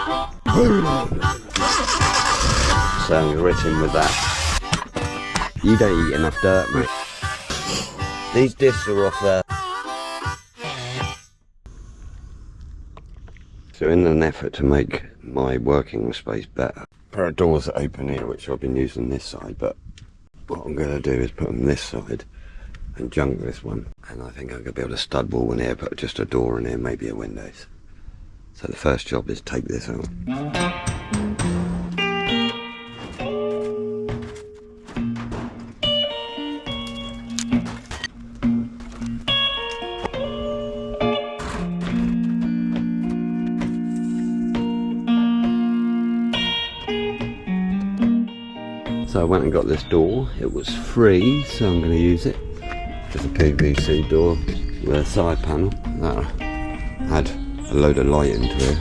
So you're written with that. You don't eat enough dirt, mate. These discs are off there. So in an effort to make my working space better, a pair of doors that open here, which I've been using this side, but what I'm going to do is put them this side and junk this one. And I think I'm going to be able to stud wall in here, put just a door in here, maybe a windows. So the first job is take this out. So I went and got this door. It was free, so I'm going to use it. Just a PVC door with a side panel that had a load of light into it.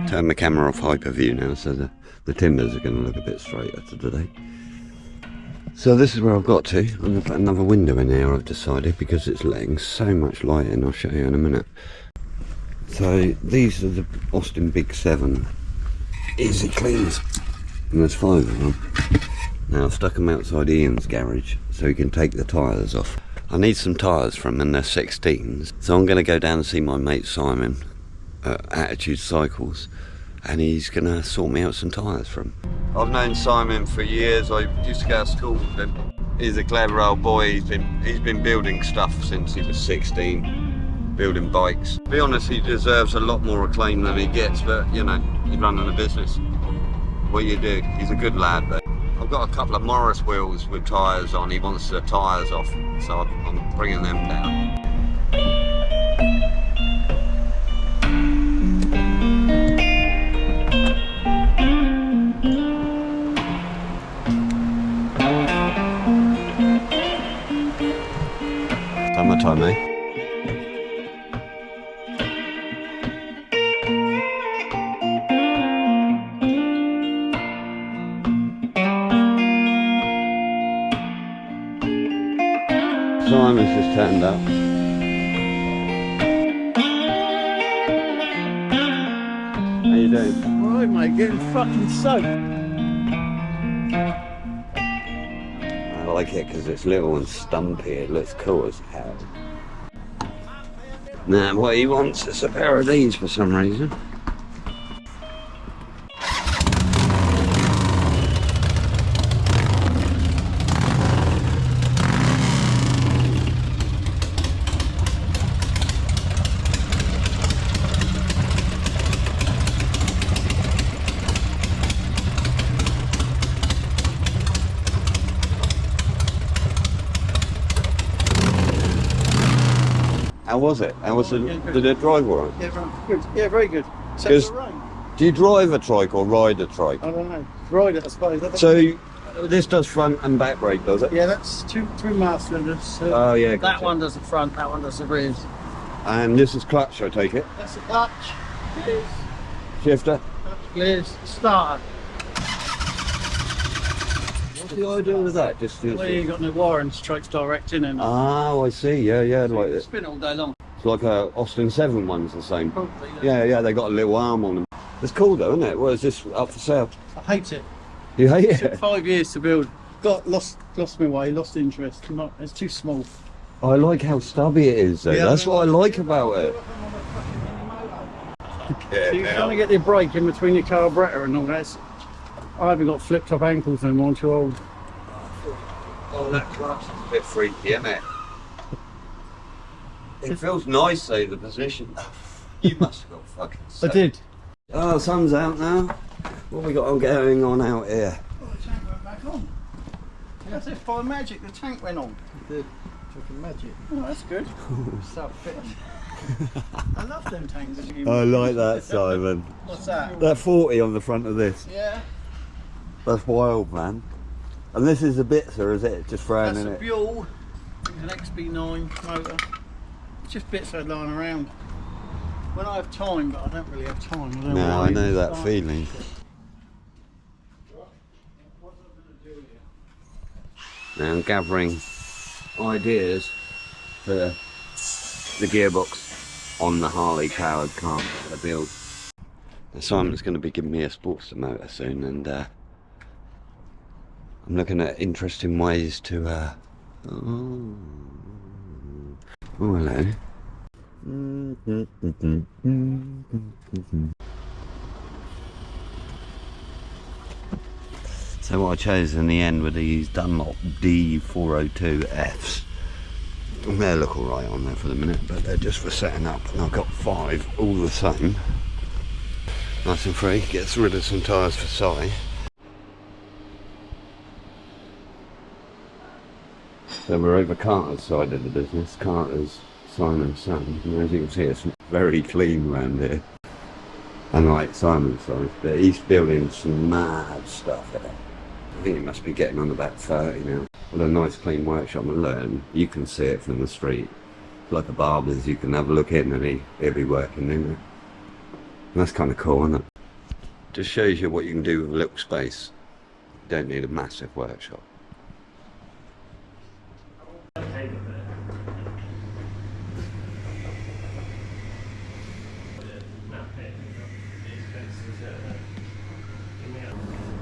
Turn the camera off hyperview now, so the timbers are going to look a bit straighter today. So this is where I've got to. I'm going to put another window in here, I've decided, because it's letting so much light in. I'll show you in a minute. So these are the Austin Big 7 easy cleans, and there's 5 of them. Now I've stuck them outside Ian's garage so he can take the tyres off. I need some tyres from them, and they're 16s. So I'm going to go down and see my mate Simon at Attitude Cycles, and he's going to sort me out some tyres from him. I've known Simon for years. I used to go to school with him. He's a clever old boy. He's been building stuff since he was 16, building bikes. To be honest, he deserves a lot more acclaim than he gets, but you know, he's running a business. What you do? He's a good lad, though. I've got a couple of Morris wheels with tyres on. He wants the tyres off, so I'm bringing them down. Summertime, eh? Simon's just turned up. How you doing? Right, mate, getting fucking soaked. I like it because it's little and stumpy. It looks cool as hell. Now, what he wants is a pair of these for some reason. How was it? How was the, did it drive all right? Yeah, good. Yeah, very good. Except for rain. Do you drive a trike or ride a trike? I don't know. Ride it, I suppose. So this does front and back brake, does it? Yeah, that's two master cylinders. Oh yeah. That one does the front, that one does the rears. And this is clutch, I take it? That's the clutch. Gears. Shifter? Clutch, gears, starter. What's the idea with that? Just Well, you got no warrants, strikes direct in and oh, I see. Yeah, yeah. so like you it. spin all day long. It's like a Austin 7 one's the same. Probably. Yeah, yeah. They got a little arm on them. It's cool though, isn't it? Well, is this up for sale? I hate it. You hate It took it? 5 years to build. Lost my way, lost interest. It's too small. I like how stubby it is though. Yeah, That's what I like about it. So you're trying to get your brake in between your carburettor and all that. I haven't got flipped top ankles no more, I'm too old. Oh, that clutch is a bit freaky, isn't it? It feels nice though, the position. You must have got fucking sick. I did. Oh, sun's out now. What have we got going on out here? Oh, the tank went back on. That's it, by magic, the tank went on. It did. Fucking magic. Oh, that's good. Self-fit. I love them tanks. I like that, Simon. What's that? That 40 on the front of this. Yeah. That's wild, man. And this is a Bitzer, is it? Just thrown That's in a it. Buell, an XB9 motor. It's just bits I'd lying around. When I have time, but I don't really have time. No, I know that feeling. now I'm gathering ideas for the gearbox on the Harley powered car that I build. Now Simon's going to be giving me a Sportster motor soon, and I'm looking at interesting ways to oh hello. So what I chose in the end were these Dunlop D402Fs. They look alright on there for the minute, but they're just for setting up, and I've got 5 all the same. Nice and free, gets rid of some tyres for Si. So we're over Carter's side of the business. Carter's Simon's son, and as you can see it's very clean around here. Unlike Simon's side, but he's building some mad stuff there. I think he must be getting on about 30 now. With a nice clean workshop, and learn, you can see it from the street. Like a barber's, you can have a look in and he'll be working in it. That's kind of cool, isn't it? Just shows you what you can do with a little space. You don't need a massive workshop.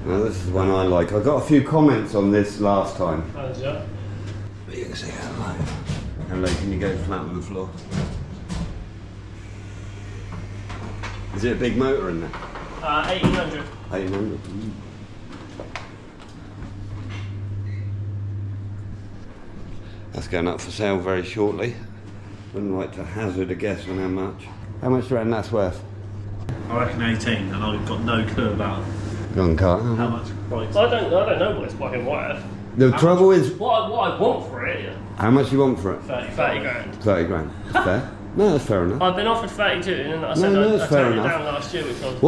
Now this is the one I like. I got a few comments on this last time. How's that? But you can see how low. How low can you go flat on the floor? Is it a big motor in there? 1800. 800. That's going up for sale very shortly. Wouldn't like to hazard a guess on how much. How much do you reckon that's worth? I reckon 18, and I've got no clue about Go on, Carter. how much price. I don't know what it's fucking worth. The trouble is, What I want for it, how much do you want for it? 30 grand. 30 grand. That's fair. No, that's fair enough. I've been offered 32, and I said No, I that's fair turned it enough. down last year, which I was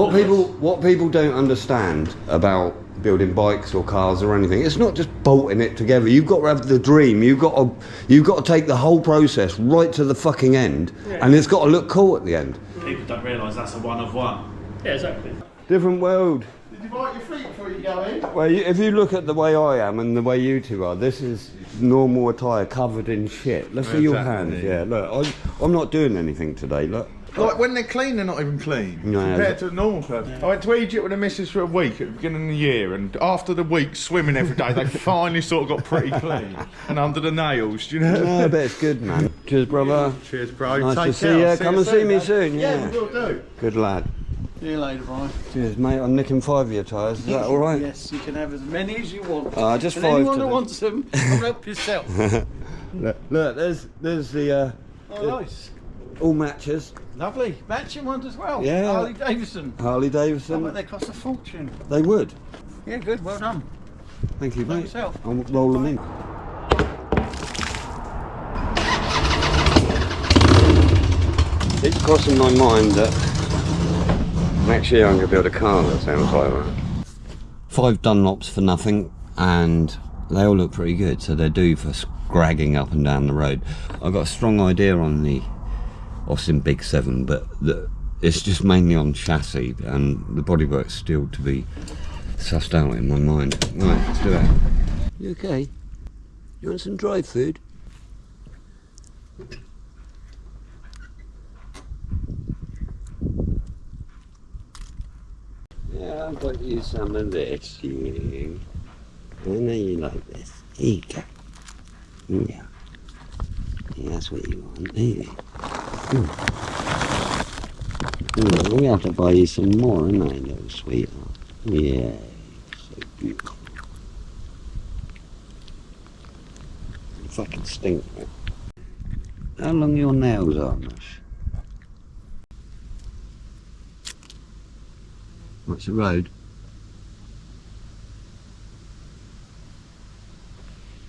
What people don't understand about building bikes or cars or anything, it's not just bolting it together. You've got to have the dream. You've got to take the whole process right to the fucking end, and it's got to look cool at the end. People don't realise that's a one of one. Yeah, exactly. Different world. Did you wipe your feet before you go in? Well, if you look at the way I am and the way you two are, this is normal attire covered in shit. Let's see your hands. Yeah, look, I'm not doing anything today. Look. Like when they're clean, they're not even clean. No. Compared to a normal person. I went to Egypt with the missus for a week at the beginning of the year, and after the week swimming every day, they finally sort of got pretty clean and under the nails. Do you know? No, but it's good, man. Cheers, brother. Cheers, bro. Nice Take to see care. you. Come and see me soon. Yeah, we will do. Good lad. See you later, Brian. Cheers, mate. I'm nicking 5 of your tyres. Is that all right? Yes, you can have as many as you want. Just and 5 anyone today. that wants them, help yourself. Look, there's the Oh, nice. all matches. Lovely. Matching ones as well. Yeah. Harley Davidson. Harley I bet Davidson. they cost a fortune. They would. Yeah, good. Well done. Thank you, mate. yourself. I'll roll them in. It's crossing my mind that next year I'm going to build a car that sounds like that. 5 Dunlops for nothing, and they all look pretty good, so they're due for scragging up and down the road. I've got a strong idea on the Austin Big 7, but it's just mainly on chassis, and the bodywork's still to be sussed out in my mind. Right, let's do it. You okay? You want some dry food? Yeah, I've got you some of this, you. I know you like this. Here you go. Yeah. Yeah, that's what you want, don't you? We have to buy you some more, ain't I, little sweetheart? Yeah, so beautiful. You fucking stink, man. How long your nails are, Mush? What's the road?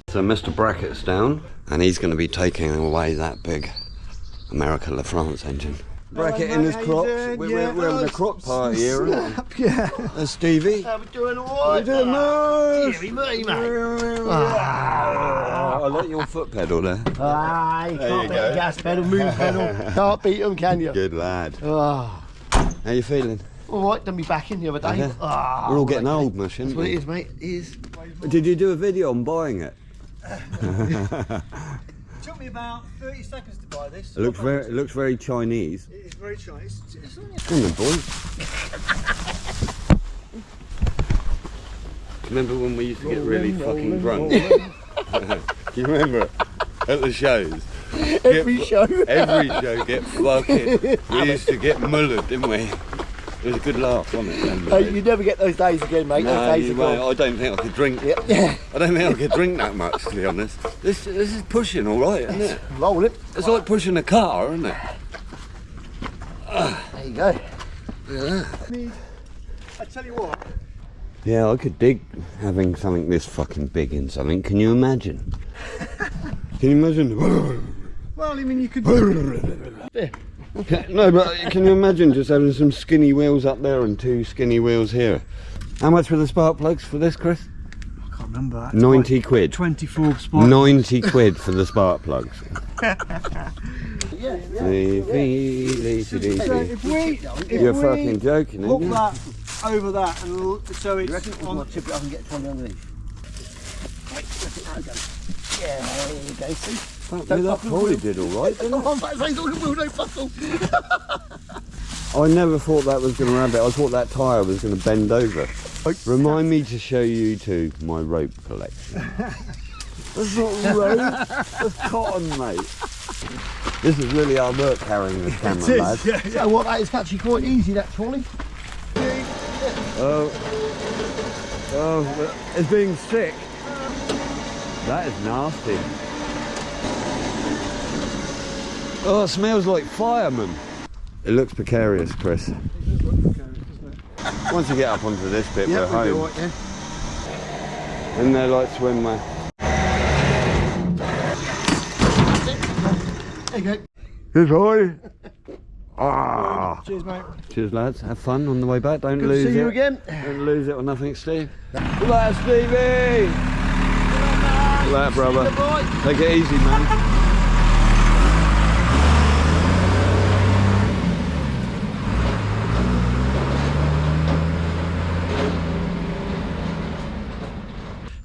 So Mr. Brackett's down, and he's going to be taking away that big America La France engine. Brackett in his crops. We're having a crop party here, aren't we? Yeah. There's Stevie. How we doing all How you right? doing, Moose? Deary me, mate. I like your foot pedal there. Ah, you There can't you beat go. a gas pedal, move pedal. Can't beat them, can you? Good lad. Ah, How you feeling? all right, done me back in the other day. Okay. Ah, We're all getting right, old, Mush, That's aren't what it we? is, mate. It is. Did you do a video on buying it? Took me about 30 seconds to buy this. It looks very Chinese. It is very Chinese. It's only Come on, boys. Remember when we used to get really fucking drunk? Do you remember it? At the shows? Every show. Every show get fucking. We used to get mullered, didn't we? It was a good laugh, wasn't it? Hey, you never get those days again, mate. No, Those days you are won't. gone. I don't think I could drink. Yeah. I don't think I could drink that much, to be honest. This is pushing all right, isn't it? Roll it. It's like pushing a car, isn't it? There you go. Yeah. I tell you what. Yeah, I could dig having something this fucking big in something. Can you imagine? Can you imagine? Well, I mean, you could. No, but can you imagine just having some skinny wheels up there and 2 skinny wheels here? How much were the spark plugs for this, Chris? I can't remember that. 90 quid. 24 spark. 90 quid for the spark plugs. Yeah. You're fucking joking, Hook aren't you? that over that, and so You reckon? it's I on. might tip it up and get 20 underneath. Yeah, there you go. See? That probably did alright, didn't it? I'm about to say, don't buckle. I never thought that was going to rabbit. I thought that tyre was going to bend over. Remind me to show you two my rope collection. That's not rope, that's cotton, mate. This is really hard work carrying this camera, lad. So what, that is actually quite easy, that trolley. Oh, it's being sick. That is nasty. Oh, it smells like fireman. It looks precarious, Chris. Once you get up onto this bit, we're home. Right, yeah. And they're like swimwear. There you go. Good boy. Ah. Cheers, mate. Cheers, lads. Have fun on the way back. Don't Good lose to see it. you again. Don't lose it or nothing, Steve. Good lad, Stevie. Good lad, brother. Take it easy, man.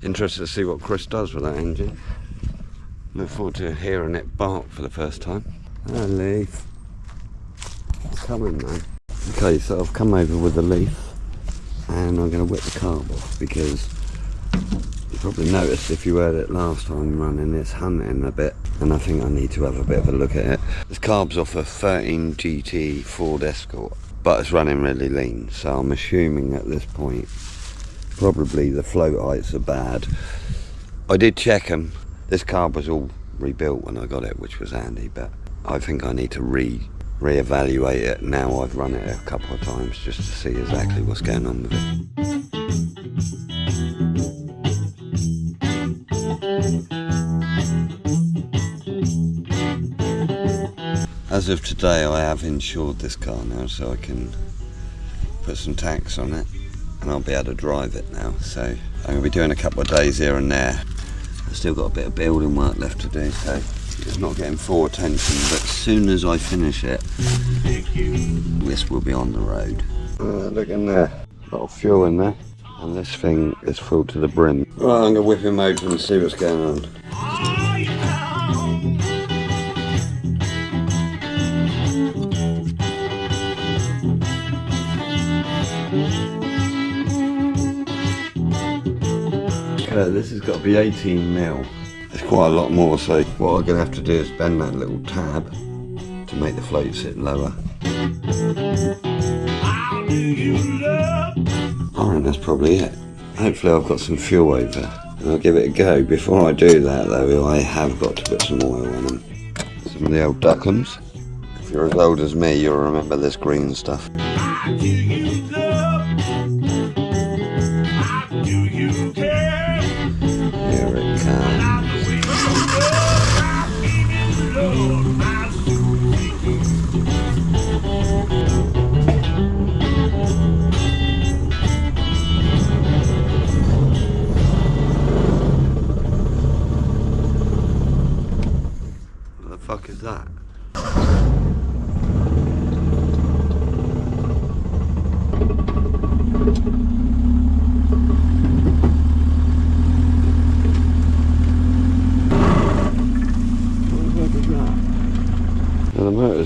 Interested to see what Chris does with that engine. Look forward to hearing it bark for the first time. Hello, Leaf. Come in, man. Okay, so I've come over with a leaf and I'm going to whip the carb off because you probably noticed if you heard it last time running, it's hunting a bit and I think I need to have a bit of a look at it. This carb's off a 13 GT Ford Escort, but it's running really lean, so I'm assuming at this point probably the float heights are bad. I did check them. This carb was all rebuilt when I got it, which was handy, but I think I need to re-evaluate it now I've run it a couple of times just to see exactly what's going on with it. As of today, I have insured this car now, so I can put some tax on it and I'll be able to drive it now. So I'm going to be doing a couple of days here and there. I've still got a bit of building work left to do, so it's not getting full attention, but as soon as I finish it, this will be on the road. Look in there, a lot of fuel in there, and this thing is full to the brim. Right, I'm going to whip him open and see what's going on. This has got to be 18 mil. It's quite a lot more, so what I'm going to have to do is bend that little tab to make the float sit lower. I think that's probably it. Hopefully I've got some fuel over and I'll give it a go. Before I do that though, I have got to put some oil in them. Some of the old Duckums. If you're as old as me, you'll remember this green stuff. Here it comes. What the fuck is that?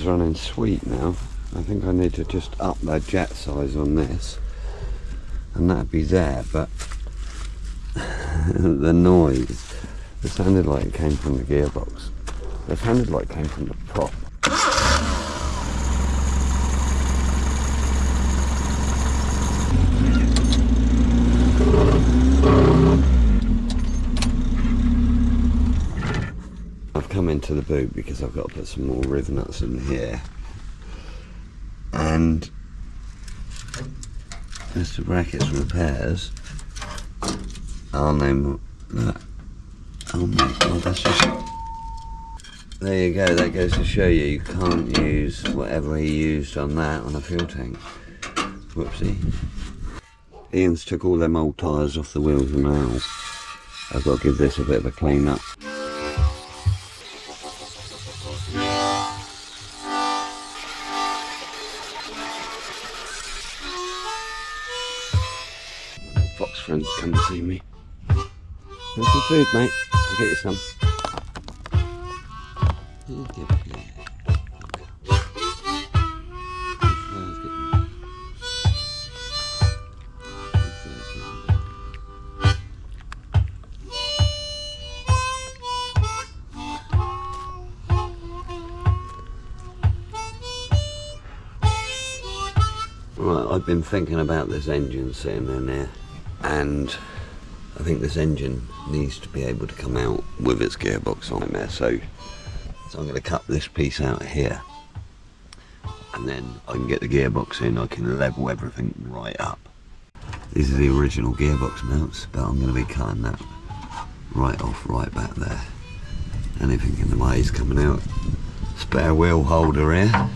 tyres running sweet now. I think I need to just up the jet size on this, and that'd be there, but the noise, it sounded like it came from the gearbox. It sounded like it came from the prop. I've come into the boot because I've got to put some more riv nuts in here, and Mr. Brackett's repairs. Oh no, look. Oh my god, that's just... There you go, that goes to show you can't use whatever he used on that on a fuel tank. Whoopsie. Ian's took all them old tyres off the wheels and now I've got to give this a bit of a clean up. Fox friends come to see me. There's some food, mate. I'll get you some. Right, I've been thinking about this engine sitting in there, and I think this engine needs to be able to come out with its gearbox on there, so I'm going to cut this piece out here, and then I can get the gearbox in. I can level everything right up. These are the original gearbox mounts, but I'm going to be cutting that right off, right back there. Anything in the way is coming out. Spare wheel holder here.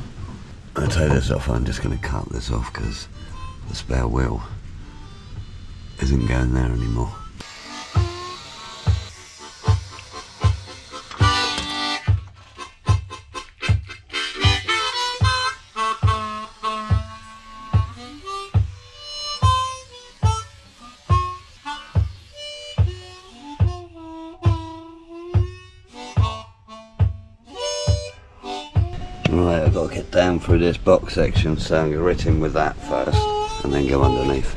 I'll take this off. I'm just going to cut this off because the spare wheel isn't going there anymore. Right, I've got to get down through this box section, so I'm going to rit in with that first and then go underneath.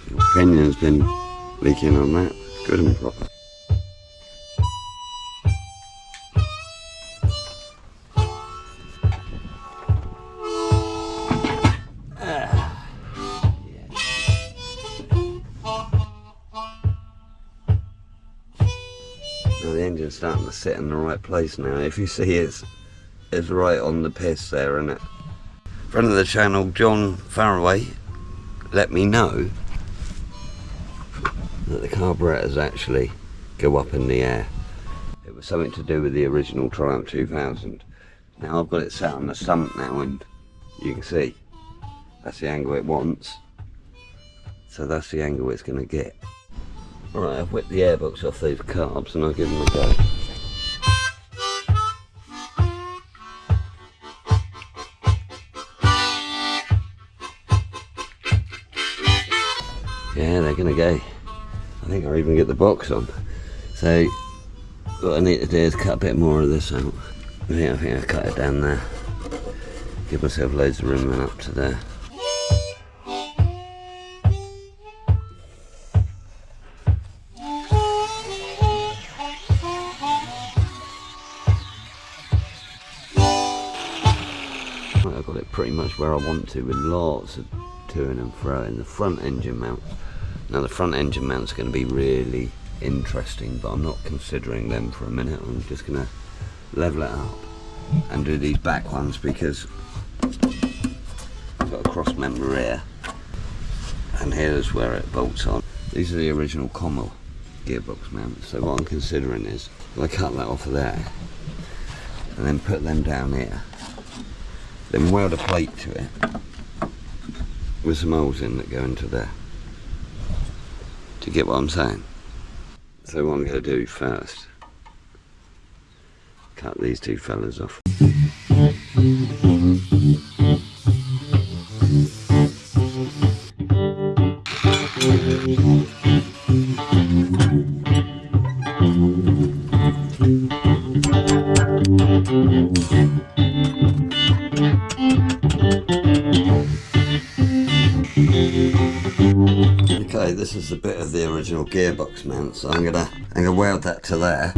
The pinion's been leaking on that, good and proper. Now the engine's starting to sit in the right place now. If you see it's right on the piss there, isn't it? Friend of the channel, John Faraway, let me know that the carburetors actually go up in the air. It was something to do with the original Triumph 2000. Now I've got it sat on the stump now, and you can see that's the angle it wants. So that's the angle it's going to get. Right, I've whipped the airbox off these carbs and I'll give them a go. Yeah, they're gonna go. I think I'll even get the box on. So what I need to do is cut a bit more of this out. I think I cut it down there. Give myself loads of room and up to there. I've got it pretty much where I want to, with lots of toing and froing. The front engine mount. Now the front engine mount's going to be really interesting, but I'm not considering them for a minute. I'm just going to level it up and do these back ones because I've got a cross member here, and here's where it bolts on. These are the original Commel gearbox mounts, so what I'm considering is if I cut that off of there and then put them down here, then weld a plate to it with some holes in that go into there. Do you get what I'm saying? So what I'm going to do first, cut these two fellas off. this is the bit of the original gearbox mount, so I'm gonna weld that to there.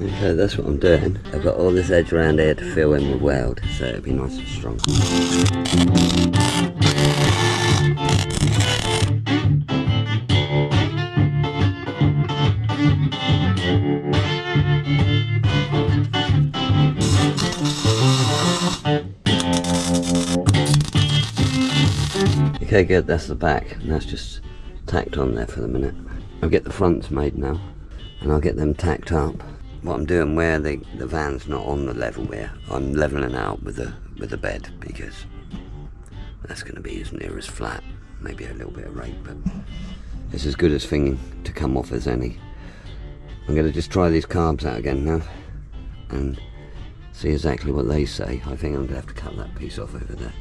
Okay, that's what I'm doing. I've got all this edge around here to fill in with weld, so it'll be nice and strong. Okay, good, that's the back, and that's just tacked on there for the minute. I'll get the fronts made now, and I'll get them tacked up. What I'm doing where the van's not on the level here, I'm levelling out with the bed, because that's going to be as near as flat, maybe a little bit of rake, but it's as good as thing to come off as any. I'm going to just try these carbs out again now, and see exactly what they say. I think I'm going to have to cut that piece off over there.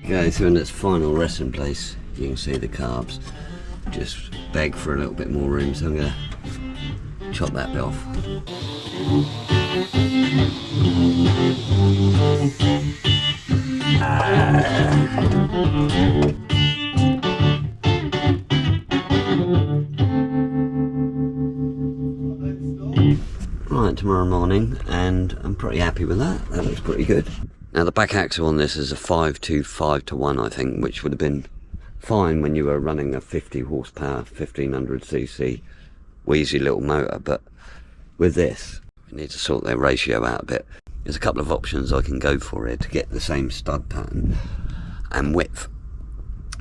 Okay, so in its final resting place, you can see the carbs just beg for a little bit more room, so I'm going to chop that bit off. Right, tomorrow morning, and I'm pretty happy with that. That looks pretty good. Now the back axle on this is a 525:1, I think, which would have been fine when you were running a 50 horsepower 1500cc wheezy little motor, but with this we need to sort their ratio out a bit. There's a couple of options I can go for here to get the same stud pattern and width.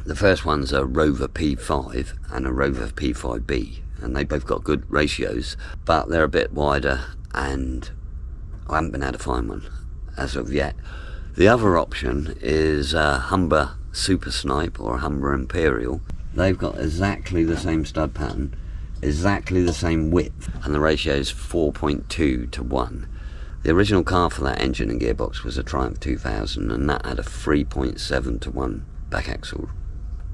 The first one's a Rover P5 and a Rover P5B, and they both got good ratios, but they're a bit wider, and I haven't been able to find one as of yet. The other option is Humber Super Snipe or Humber Imperial. They've got exactly the same stud pattern, exactly the same width, and the ratio is 4.2:1. The original car for that engine and gearbox was a Triumph 2000, and that had a 3.7:1 back axle,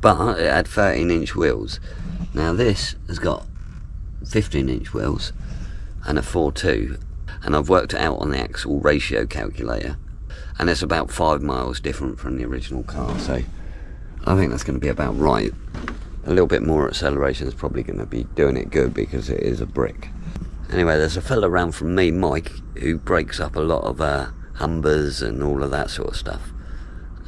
but it had 13-inch wheels. Now this has got 15-inch wheels and a 4.2, and I've worked it out on the axle ratio calculator, and it's about 5 miles different from the original car, so I think that's going to be about right. A little bit more acceleration is probably going to be doing it good, because it is a brick. Anyway, there's a fella around from me, Mike, who breaks up a lot of Humbers and all of that sort of stuff,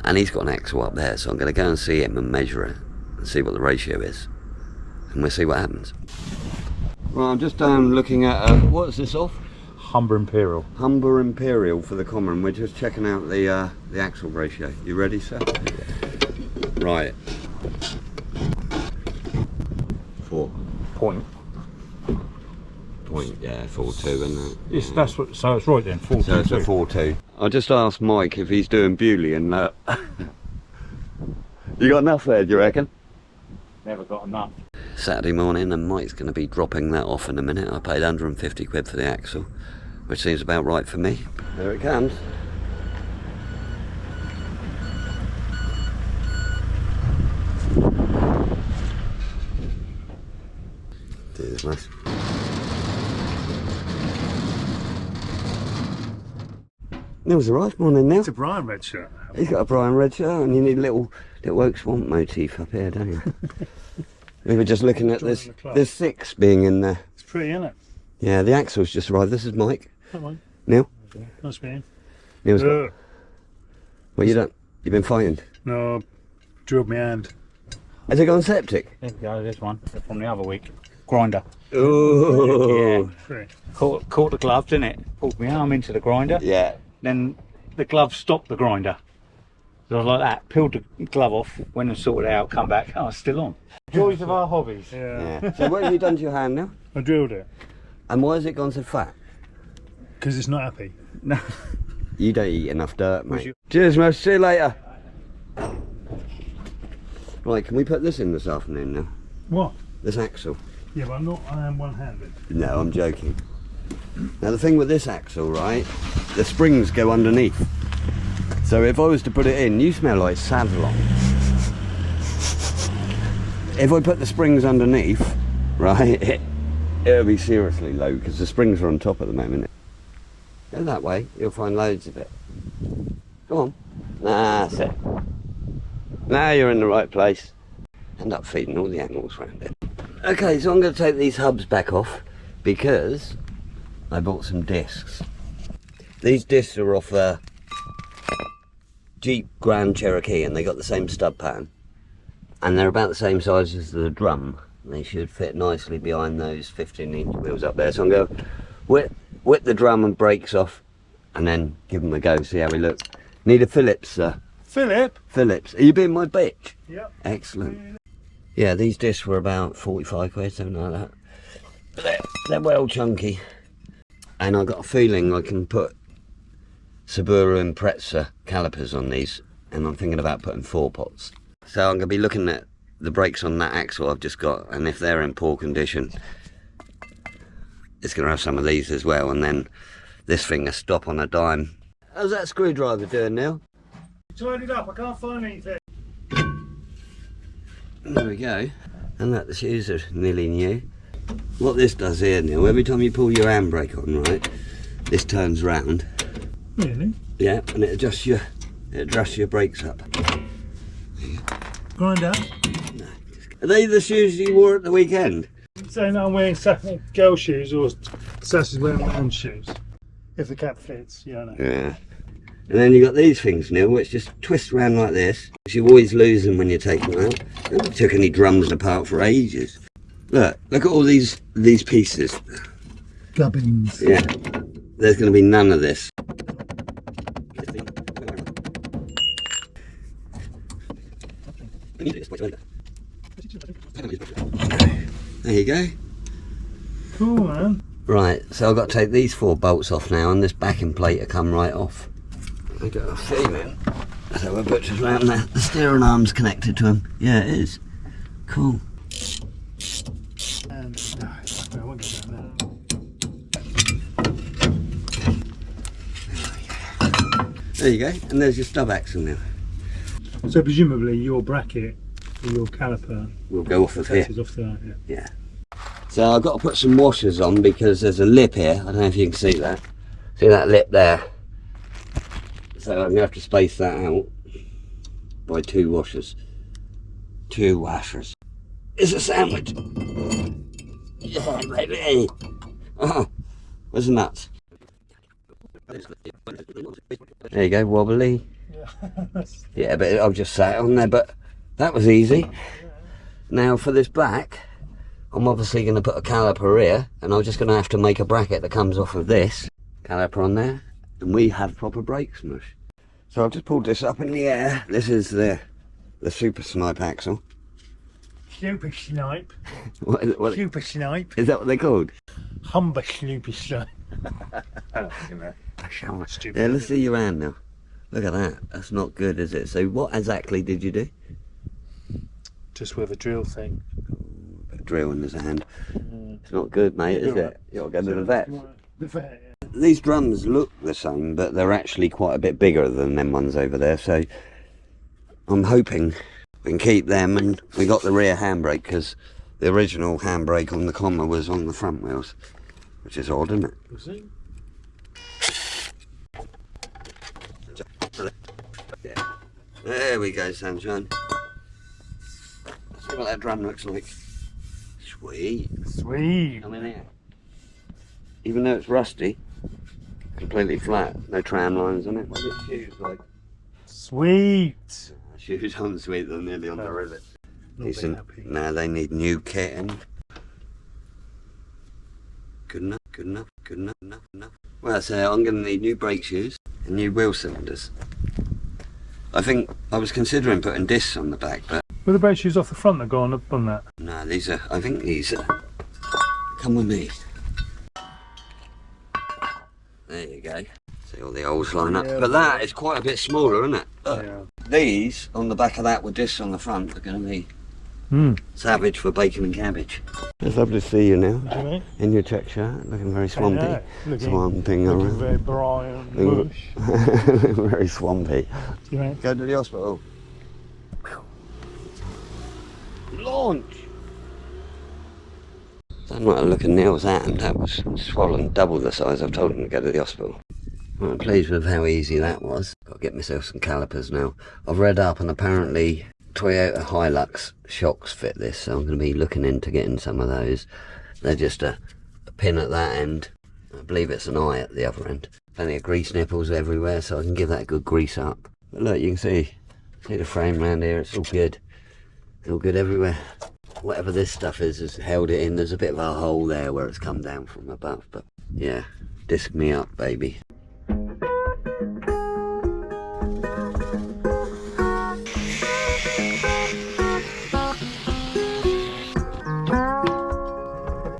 and he's got an axle up there, so I'm going to go and see him and measure it and see what the ratio is, and we'll see what happens. Right, I'm just looking at what's this off? Humber Imperial. Humber Imperial for the common. We're just checking out the axle ratio. You ready, sir? Right. 4. Point. Yeah, 4.2, isn't it? It's, that's what, so it's right then, 4.2. So it's a 4.2. I just asked Mike if he's doing Bewley, and you got enough there, do you reckon? Never got enough. Saturday morning, and Mike's going to be dropping that off in a minute. I paid 150 quid for the axle, which seems about right for me. There it comes. Do this nice. Neil's arrived. Morning, Neil. It's a Brian red shirt. He's got a Brian red shirt, and you need a little Oak Swamp motif up here, don't you? We were just looking at this. There's 6 being in there. It's pretty, isn't it? Yeah, the axle's just arrived. This is Mike. Come on. Neil. Nice being. Neil's got. Well, you don't. You've been fighting. No, drilled my hand. Has it gone septic? There we go, there's one from the other week. Grinder. Oh. Pretty. Caught the gloves, didn't it? Pulled my arm into the grinder. Yeah. Then the glove stopped the grinder. So I was like that, peeled the glove off, went and sorted it out, come back, oh, it's still on. Joys of our hobbies. Yeah. So what have you done to your hand now? I drilled it. And why has it gone so fat? Because it's not happy. No. You don't eat enough dirt, mate. Cheers, mate. See you later. Right, can we put this in this afternoon now? What? This axle? Yeah, but I am one-handed. No, I'm joking. Now the thing with this axle, right, the springs go underneath. So if I was to put it in, you smell like Savlon. If I put the springs underneath, right, it'll be seriously low because the springs are on top at the moment. Go that way, you'll find loads of it. Come on. That's it. Now you're in the right place. End up feeding all the animals around it. Okay, so I'm going to take these hubs back off because I bought some discs. These discs are off a Jeep Grand Cherokee and they got the same stud pattern. And they're about the same size as the drum. They should fit nicely behind those 15-inch wheels up there. So I'm going to whip the drum and brakes off and then give them a go, see how we look. Need a Phillips, sir. Philip? Phillips. Are you being my bitch? Yep. Excellent. Yeah, these discs were about 45 quid, something like that. But they're well chunky. And I've got a feeling I can put Subaru and Impreza calipers on these. And I'm thinking about putting 4 pots. So I'm going to be looking at the brakes on that axle I've just got. And if they're in poor condition, it's going to have some of these as well. And then this thing will stop on a dime. How's that screwdriver doing, Neil? Tied it up, I can't find anything. There we go. And look, the shoes are nearly new. What this does here, Neil, every time you pull your handbrake on, right, this turns round. Really? Yeah, and it adjusts your brakes up. Grind up. No. Are they the shoes you wore at the weekend? Saying that I'm wearing girl shoes or Sass is wearing my own shoes. If the cap fits, yeah, I know. Yeah. And then you got these things, Neil, which just twist around like this. You always lose them when you take them out. I haven't took any drums apart for ages. Look at all these pieces. Gubbins. Yeah. There's going to be none of this. There you go. Cool, man. Right, so I've got to take these 4 bolts off now, and this backing plate will come right off. I got a feeling. So we're butchers around there. The steering arm's connected to them. Yeah, it is. Cool. And no, I won't get that now. There you go, and there's your stub axle now. So presumably your bracket or your caliper We'll go off of here. is off to that, yeah. Yeah. So I've got to put some washers on because there's a lip here. I don't know if you can see that. See that lip there? So I'm going to have to space that out by 2 washers. 2 washers. It's a sandwich. Yeah, baby. Oh, where's the nuts? There you go, wobbly. Yeah, but I've just sat on there, but that was easy. Now for this back, I'm obviously going to put a caliper here, and I'm just going to have to make a bracket that comes off of this caliper on there, and we have proper brake smush. So I've just pulled this up in the air. This is the Super Snipe axle. Super Snipe. What Super Snipe. is that what they're called? Humber Snoopy Snipe. Yeah, let's see your hand now. Look at that. That's not good, is it? So what exactly did you do? Just with a drill thing. Put a drill in his hand. It's not good, mate, is it? You'll go to the vet. The vet, yeah. These drums look the same, but they're actually quite a bit bigger than them ones over there, so I'm hoping we can keep them. And we got the rear handbrake because the original handbrake on the comma was on the front wheels, which is odd, isn't it? Was it? Yeah. There we go, sunshine. Let's see what that drum looks like. Sweet. Sweet. Come in here. Even though it's rusty, completely flat, no tram lines on it. What's its shoes like? Sweet. Shoes on sweet, they're nearly on the rivet. Not Decent. happy. Now they need new kitting. Good enough, good enough, good enough, enough. Well, so I'm going to need new brake shoes and new wheel cylinders. I think I was considering putting discs on the back, but Were the brake shoes off the front that go on up on that? no, these are, I think these are, come with me. There you go. See all the holes line up. Yeah, But that is quite a bit smaller, isn't it? Look. Yeah. These on the back of that with discs on the front are going to be savage for bacon and cabbage. It's lovely to see you now. In your check shirt, looking very swampy. Swamping around. Very Brian Bush. Very swampy. Do you reckon? Go to the hospital. Launch! Don't like the look of Neil's hand. That was swollen double the size. I've told him to go to the hospital. I'm pleased with how easy that was. Got to get myself some calipers now. I've read up and apparently Toyota Hilux shocks fit this, so I'm going to be looking into getting some of those. They're just a pin at that end. I believe it's an eye at the other end. Plenty of grease nipples everywhere, so I can give that a good grease up. But look, you can see the frame around here. It's all good. It's all good everywhere. Whatever this stuff is has held it in. There's a bit of a hole there where it's come down from above, but yeah, disc me up, baby.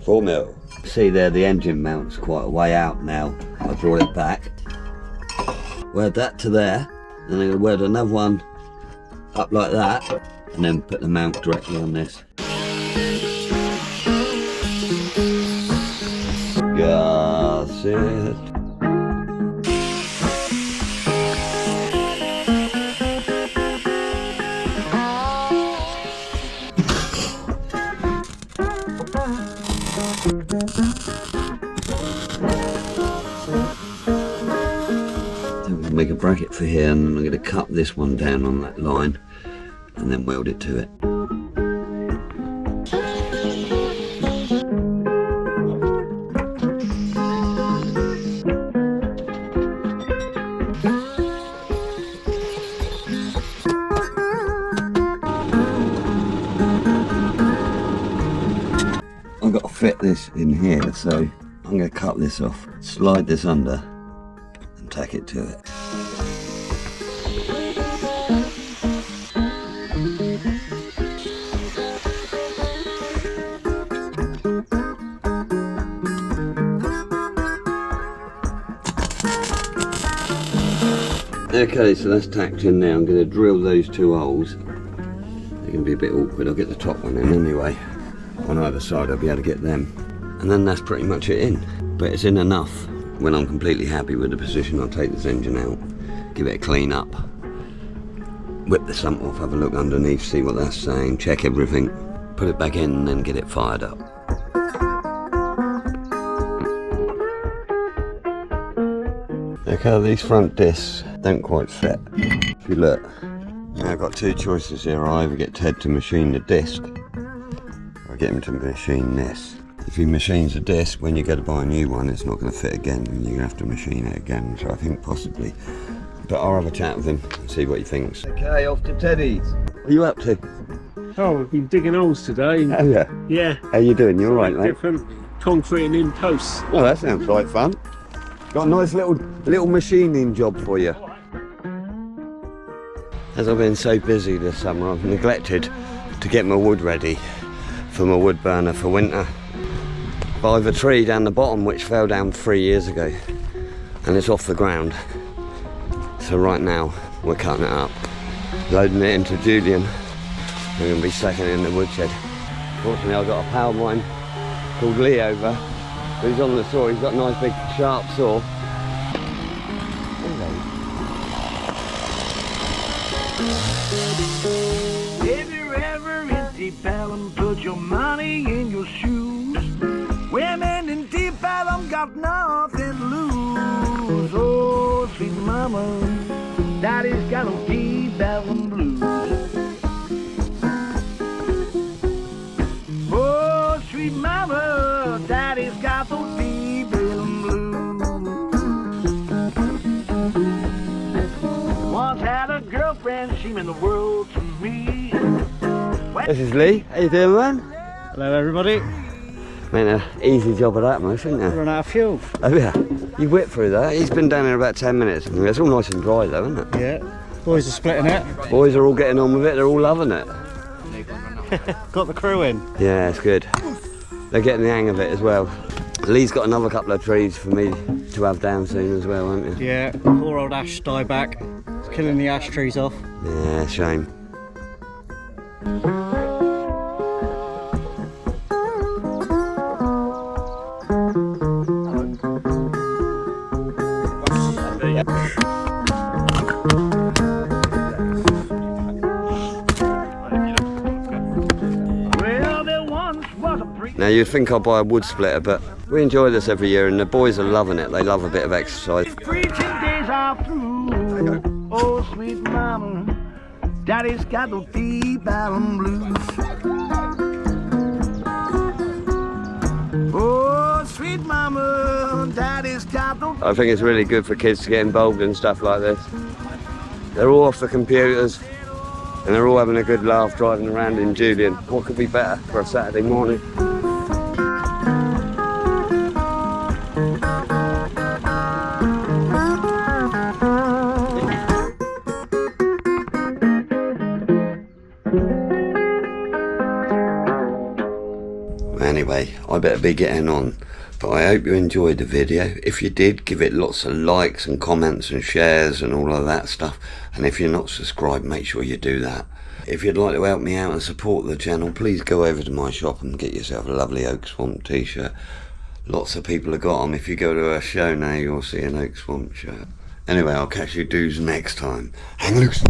Mil. See there, the engine mount's quite a way out now. I brought it back. Weld that to there, then I'm going to weld another one up like that, and then put the mount directly on this. That's it. Make a bracket for here, and then I'm going to cut this one down on that line and then weld it to it. I've got to fit this in here, so I'm going to cut this off, slide this under and tack it to it. Okay, so that's tacked in now. I'm going to drill those two holes. They're going to be a bit awkward. I'll get the top one in anyway. On either side I'll be able to get them. And then that's pretty much it in. But it's in enough. When I'm completely happy with the position, I'll take this engine out, give it a clean up, whip the sump off, have a look underneath, see what that's saying, check everything, put it back in and then get it fired up. Okay, these front discs don't quite fit. If you look, now I've got two choices here. I either get Ted to machine the disc, or I get him to machine this. If he machines a disc, when you go to buy a new one, it's not going to fit again, and you're going to have to machine it again. So I think possibly, but I'll have a chat with him and see what he thinks. Okay, off to Teddy's. What are you up to? Oh, we've been digging holes today. Oh yeah. Yeah. How you doing? You all right, mate? Different concreting in posts. Well, that sounds like fun. Got a nice little machining job for you. As I've been so busy this summer, I've neglected to get my wood ready for my wood burner for winter. But I've a tree down the bottom which fell down 3 years ago, and it's off the ground. So right now we're cutting it up, loading it into Julian. We're going to be stacking it in the woodshed. Fortunately, I've got a pal of mine called Lee over. He's on the saw. He's got a nice big sharp saw. If you're ever in Deep Ellum, put your money in your shoes. Women in Deep Ellum got nothing to lose. Oh, sweet mama, daddy's got no Deep Ellum blues. Oh, sweet mama, daddy's got those Deep Ellum blues. Once had a girlfriend, she meant the world to me. This is Lee. How you doing, man? Hello everybody. Man, an easy job of that, most, isn't it? Run out of fuel. Oh yeah. You whipped through that. He's been down here about 10 minutes. It's all nice and dry though, isn't it? Yeah. Boys are splitting it. Boys are all getting on with it. They're all loving it. Got the crew in. Yeah, it's good. They're getting the hang of it as well. Lee's got another couple of trees for me to have down soon as well, won't you? Yeah. Poor old ash dieback. It's killing the ash trees off. Yeah, shame. Now you'd think I'd buy a wood splitter, but we enjoy this every year and the boys are loving it. They love a bit of exercise. Preaching days are through. Oh, sweet mama, daddy's got the deep alum blues. Oh, sweet mama, daddy's got the... I think it's really good for kids to get involved in stuff like this. They're all off the computers and they're all having a good laugh driving around in Julian. What could be better for a Saturday morning? Anyway, I better be getting on, but I hope you enjoyed the video. If you did, give it lots of likes and comments and shares and all of that stuff, and if you're not subscribed, make sure you do that. If you'd like to help me out and support the channel, please go over to my shop and get yourself a lovely Oak Swamp t-shirt. Lots of people have got them. If you go to a show now, you'll see an Oak Swamp shirt. Anyway, I'll catch you dudes next time. Hang loose.